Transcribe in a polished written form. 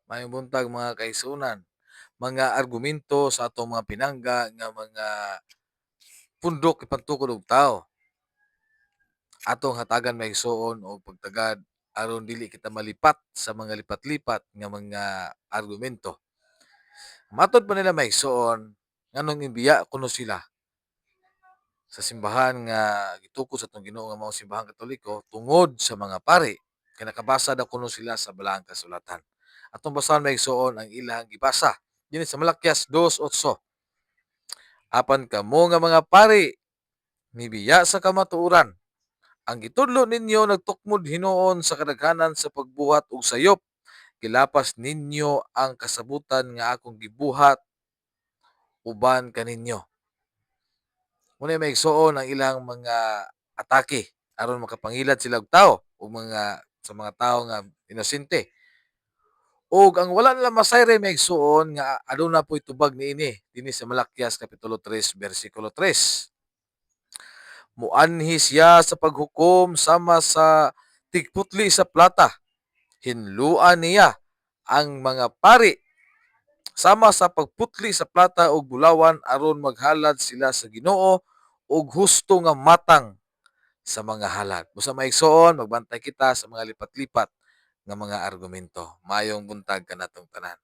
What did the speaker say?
Mayong buntag mga kaigsunan, mga argumento sa atong mga pinangga nga mga pundok ipagtukod og tawo. Atong hatagan maigsuon og pagtagad aron dili kita malipat sa mga lipat-lipat nga mga argumento. Matod pa nila maigsuon nganong imbiya kuno sila sa simbahan nga gitukod sa atong Ginoo nga mao simbahan Katoliko tungod sa mga pari. Kaya nakabasa daw kuno sila sa balaang kasulatan. Atong basahan maigsuon ang ilang gibasa. Dinhi sa Malakyas 2:8. Apan kamo nga mga pari, mibiya sa kamatuoran. Ang gitudlo ninyo nagtukmod hinuon sa kadaghanan sa pagbuhat og sayop. Gilapas ninyo ang kasabutan nga akong gibuhat uban kaninyo. Muna maigsuon ang ilang mga atake aron makapangilad sila og tao o mga sa mga tao nga inosente. Og ang wala nila masayre maigsuon nga aduna po'y tubag niini dinhi sa Malakyas kapitulo 3 bersikulo 3. Muanhi siya sa paghukom sama sa tigputli sa plata. Hinluan niya ang mga pari sama sa pagputli sa plata ug bulawan aron maghalad sila sa Ginoo og husto nga matang sa mga halad. Busa maigsoon, magbantay kita sa mga lipat-lipat nga mga argumento. Mayong buntag kanatong tanan.